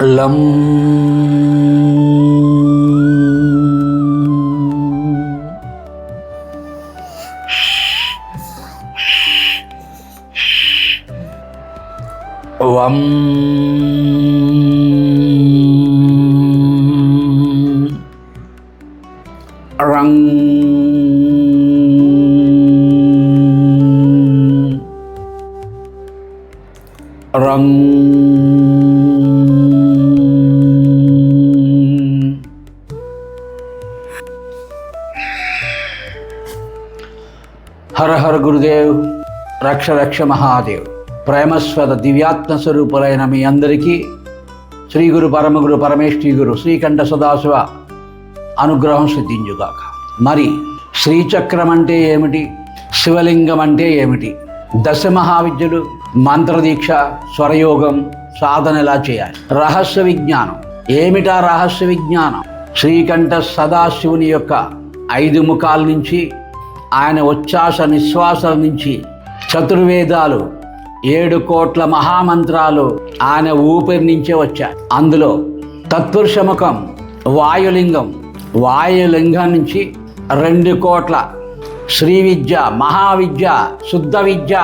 లం వం రం రం హర హర గురుదేవ్, రక్ష రక్ష మహాదేవ్. ప్రేమస్వద దివ్యాత్మ స్వరూపులైన మీ అందరికీ శ్రీ గురు పరమగురు పరమేశ్వరి గురు శ్రీకంఠ సదాశివ అనుగ్రహం సిద్ధించుగాక. మరి శ్రీచక్రం అంటే ఏమిటి, శివలింగం అంటే ఏమిటి, దశ మహావిద్యలు, మంత్రదీక్ష, స్వరయోగం, సాధన ఎలా చేయాలి, రహస్య విజ్ఞానం ఏమిటా రహస్య విజ్ఞానం? శ్రీకంఠ సదాశివుని యొక్క 5 ముఖాల నుంచి, ఆయన ఉచ్ఛ్వాస నిశ్వాసాల నుంచి చతుర్వేదాలు, 7 కోట్ల మహామంత్రాలు ఆయన ఊపిరి నుంచే వచ్చాయి. అందులో తత్పురుషముఖం వాయులింగం, వాయులింగం నుంచి 2 కోట్ల శ్రీ విద్య, మహావిద్య, శుద్ధ విద్య,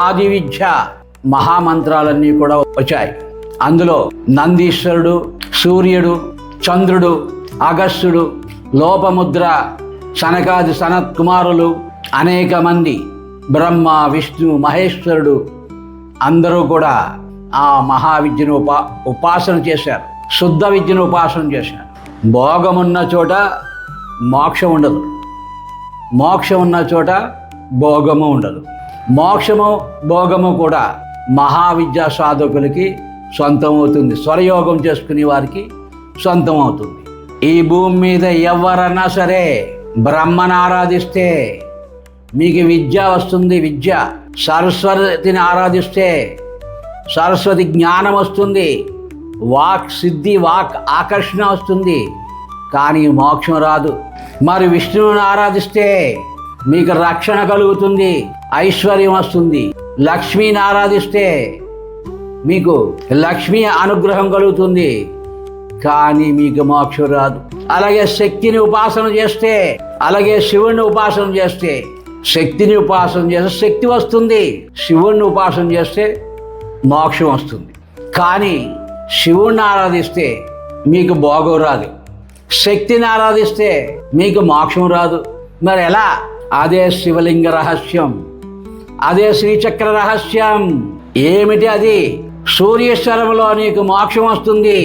ఆది విద్య మహామంత్రాలన్నీ కూడా వచ్చాయి. అందులో నందీశ్వరుడు, సూర్యుడు, చంద్రుడు, అగస్త్యుడు, లోపముద్ర, సనకాది సనత్ కుమారులు, అనేక మంది, బ్రహ్మ, విష్ణు, మహేశ్వరుడు అందరూ కూడా ఆ మహావిద్యను ఉపాసన చేశారు. శుద్ధ విద్యను ఉపాసన చేశారు. భోగమున్న చోట మోక్షం ఉండదు, మోక్షం ఉన్న చోట భోగము ఉండదు. మోక్షము భోగము కూడా మహావిద్యా సాధకులకి సొంతం అవుతుంది, స్వరయోగం చేసుకునే వారికి సొంతం అవుతుంది. ఈ భూమి మీద ఎవరన్నా సరే బ్రహ్మను ఆరాధిస్తే మీకు విద్య వస్తుంది. విద్య, సరస్వతిని ఆరాధిస్తే సరస్వతి జ్ఞానం వస్తుంది, వాక్ సిద్ధి, వాక్ ఆకర్షణ వస్తుంది, కానీ మోక్షం రాదు. మరి విష్ణువుని ఆరాధిస్తే మీకు రక్షణ కలుగుతుంది, ఐశ్వర్యం వస్తుంది. లక్ష్మిని ఆరాధిస్తే మీకు లక్ష్మీ అనుగ్రహం కలుగుతుంది, కానీ మీకు మోక్షం రాదు. అలాగే శక్తిని ఉపాసన చేస్తే, అలాగే శివుణ్ణి ఉపాసన చేస్తే, శక్తిని ఉపాసన చేస్తే శక్తి వస్తుంది, శివుణ్ణి ఉపాసన చేస్తే మోక్షం వస్తుంది. కానీ శివుణ్ణి ఆరాధిస్తే మీకు భోగం రాదు, శక్తిని ఆరాధిస్తే మీకు మోక్షం రాదు. మరి ఎలా? అదే శివలింగ రహస్యం, అదే శ్రీచక్ర రహస్యం. ఏమిటి అది? సూర్యేశ్వరంలో నీకు మోక్షం వస్తుంది,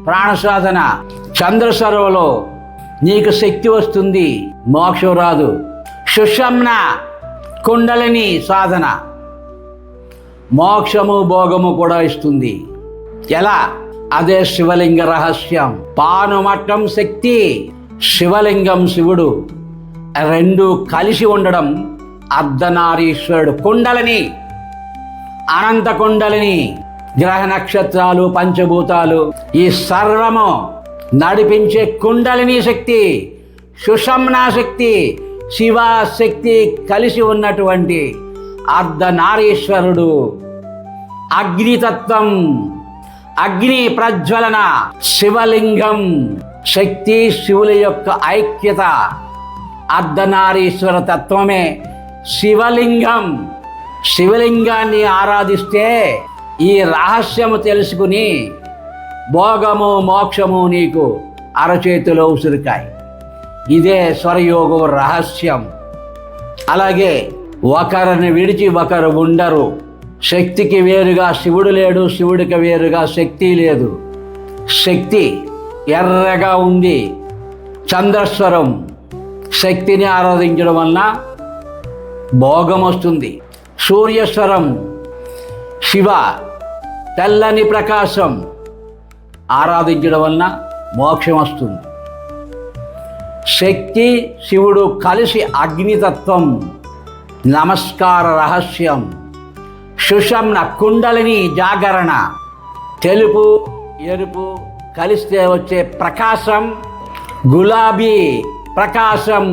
ప్రాణసాధన. చంద్రస్వరంలో నీకు శక్తి వస్తుంది, మోక్షం రాదు. సుషమ్న కుండలిని సాధన మోక్షము భోగము కూడా ఇస్తుంది. ఎలా? అదే శివలింగ రహస్యం. పానుమట్టం శక్తి, శివలింగం శివుడు 2 కలిసి ఉండడం అర్ధనారీశ్వరుడు. కుండలిని, అనంత కుండలిని, గ్రహ నక్షత్రాలు, పంచభూతాలు, ఈ సర్వము నడిపించే కుండలిని శక్తి, సుషమ్నా శక్తి, శివశక్తి కలిసి ఉన్నటువంటి అర్ధనారీశ్వరుడు. అగ్నితత్వం, అగ్ని ప్రజ్వలన, శివలింగం, శక్తి శివుల యొక్క ఐక్యత, అర్ధనారీశ్వర తత్వమే శివలింగం. శివలింగాన్ని ఆరాధిస్తే ఈ రహస్యము తెలుసుకుని భోగము మోక్షము నీకు అరచేతిలో ఉసురుకాయి. ఇదే స్వరయోగం రహస్యం. అలాగే ఒకరిని విడిచి ఒకరు ఉండరు. శక్తికి వేరుగా శివుడు లేడు, శివుడికి వేరుగా శక్తి లేదు. శక్తి ఎర్రగా ఉంది, చంద్రస్వరం. శక్తిని ఆరాధించడం వలన భోగం వస్తుంది. సూర్యస్వరం శివ, తెల్లని ప్రకాశం, ఆరాధించడం వలన మోక్షం వస్తుంది. శక్తి శివుడు కలిసి అగ్నితత్వం, నమస్కార రహస్యం. సుషమ్న కుండలిని జాగరణ, తెలుపు ఎరుపు కలిస్తే వచ్చే ప్రకాశం, గులాబీ ప్రకాశం,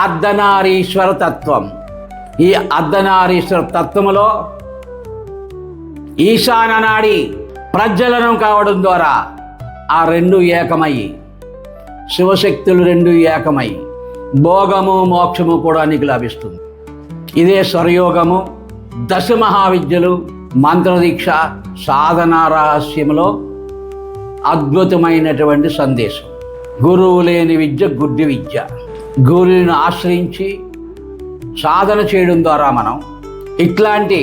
అర్ధనారీశ్వర తత్వం. ఈ అర్ధనారీశ్వర తత్వములో ఈశాన నాడి, ప్రజ్వలనం కావడం ద్వారా ఆ రెండు ఏకమయ్యి, శివశక్తులు రెండు ఏకమయ్యి భోగము మోక్షము కూడా నీకు లభిస్తుంది. ఇదే స్వరయోగము, దశ మహావిద్యలు, మంత్రదీక్ష, సాధనా రహస్యములో అద్భుతమైనటువంటి సందేశం. గురువు లేని విద్య గుడ్డి విద్య. గురువుని ఆశ్రయించి సాధన చేయడం ద్వారా మనం ఇట్లాంటి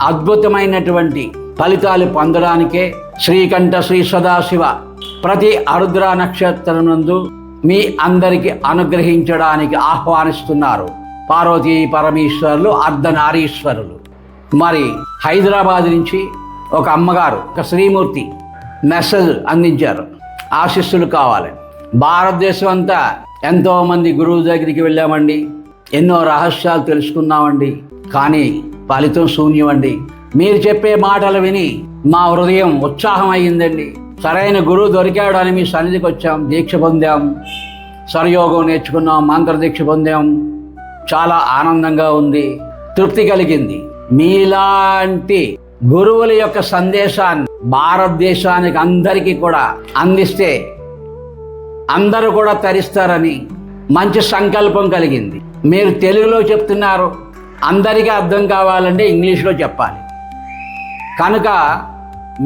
అద్భుతమైనటువంటి ఫలితాలు పొందడానికే శ్రీకంఠ శ్రీ సదాశివ ప్రతి ఆరుద్ర నక్షత్రం నందు మీ అందరికీ అనుగ్రహించడానికి ఆహ్వానిస్తున్నారు పార్వతీ పరమేశ్వరులు, అర్ధనారీశ్వరులు. మరి హైదరాబాద్ నుంచి ఒక అమ్మగారు, ఒక శ్రీమూర్తి మెసేజ్ అందించారు, ఆశీస్సులు కావాలి. భారతదేశం అంతా ఎంతోమంది గురువు దగ్గరికి వెళ్ళామండి, ఎన్నో రహస్యాలు తెలుసుకున్నామండి, కానీ ఫలితం శూన్యమండి. మీరు చెప్పే మాటలు విని మా హృదయం ఉత్సాహం అయ్యిందండి. సరైన గురువు దొరికాడు అని మీ సన్నిధికి వచ్చాం, దీక్ష పొందాం, స్వరయోగం నేర్చుకున్నాం, మంత్ర దీక్ష పొందాం. చాలా ఆనందంగా ఉంది, తృప్తి కలిగింది. మీలాంటి గురువుల యొక్క సందేశాన్ని భారతదేశానికి అందరికీ కూడా అందిస్తే అందరూ కూడా తరిస్తారని మంచి సంకల్పం కలిగింది. మీరు తెలుగులో చెప్తున్నారు, అందరికీ అర్థం కావాలంటే ఇంగ్లీష్లో చెప్పాలి. కనుక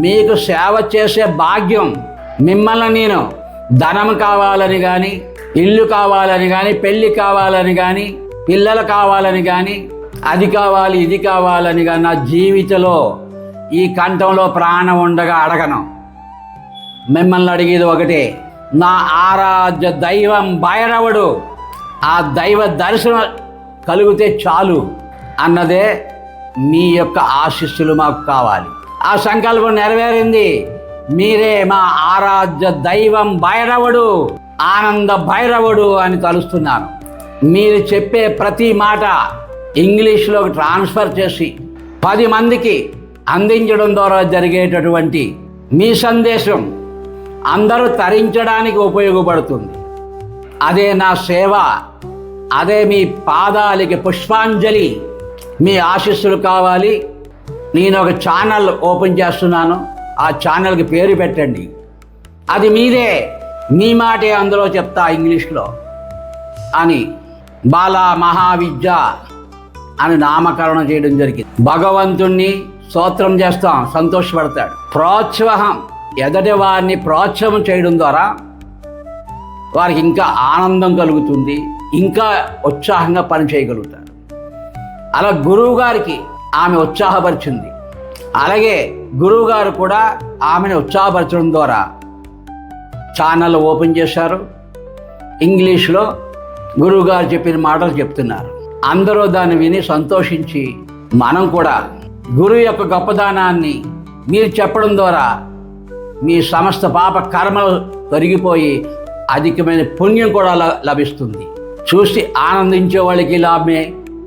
మీకు సేవ చేసే భాగ్యం, మిమ్మల్ని నేను ధనం కావాలని కానీ, ఇల్లు కావాలని కానీ, పెళ్ళి కావాలని కానీ, పిల్లలు కావాలని కానీ, అది కావాలి ఇది కావాలని కానీ నా జీవితంలో ఈ కంఠంలో ప్రాణం ఉండగా అడగను. మిమ్మల్ని అడిగేది ఒకటే, నా ఆరాధ్య దైవం భైరవుడు, ఆ దైవ దర్శనం కలిగితే చాలు అన్నదే మీ యొక్క ఆశీస్సులు మాకు కావాలి. ఆ సంకల్పం నెరవేరింది. మీరే మా ఆరాధ్య దైవం భైరవుడు, ఆనంద భైరవుడు అని తలుస్తున్నాను. మీరు చెప్పే ప్రతి మాట ఇంగ్లీష్లోకి ట్రాన్స్ఫర్ చేసి 10 మందికి అందించడం ద్వారా జరిగేటటువంటి మీ సందేశం అందరూ తరించడానికి ఉపయోగపడుతుంది. అదే నా సేవ, అదే మీ పాదాలకి పుష్పాంజలి. మీ ఆశీస్సులు కావాలి. నేను ఒక ఛానల్ ఓపెన్ చేస్తున్నాను, ఆ ఛానల్కి పేరు పెట్టండి. అది మీదే, మీ మాటే అందులో చెప్తా ఇంగ్లీష్లో అని బాలా మహావిద్య అని నామకరణం చేయడం జరిగింది. భగవంతుణ్ణి స్తోత్రం చేస్తాం, సంతోషపడతాడు. ప్రోత్సాహం, ఎదటి వారిని ప్రోత్సాహం చేయడం ద్వారా వారికి ఇంకా ఆనందం కలుగుతుంది, ఇంకా ఉత్సాహంగా పని చేయగలుగుతారు. అలా గురువు గారికి ఆమె ఉత్సాహపరిచింది, అలాగే గురువు గారు కూడా ఆమెను ఉత్సాహపరచడం ద్వారా ఛానల్ ఓపెన్ చేశారు. ఇంగ్లీష్లో గురువు గారు చెప్పిన మాటలు చెప్తున్నారు. అందరూ దాన్ని విని సంతోషించి మనం కూడా గురువు యొక్క గొప్పదానాన్ని మీరు చెప్పడం ద్వారా మీ సమస్త పాప కర్మలు తొలగిపోయి అధికమైన పుణ్యం కూడా లభిస్తుంది. చూసి ఆనందించే వాళ్ళకి లాభమే,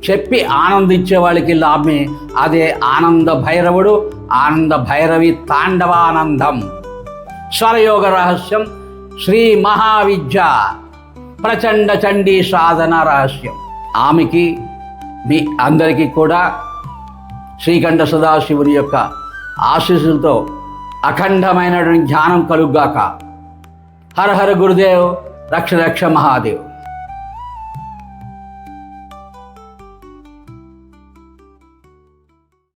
చెప్పి ఆనందించే వాళ్ళకి లాభమే. అదే ఆనంద భైరవుడు, ఆనంద భైరవి తాండవానందం. స్వరయోగ రహస్యం, శ్రీ మహావిద్య, ప్రచండ చండీ సాధన రహస్యం. ఆమెకి మీ అందరికీ కూడా శ్రీకంఠ సదాశివుని యొక్క ఆశీస్సులతో అఖండమైనటువంటి జ్ఞానం కలుగుగాక. హర హర గురుదేవ్, రక్ష రక్ష మహాదేవ్.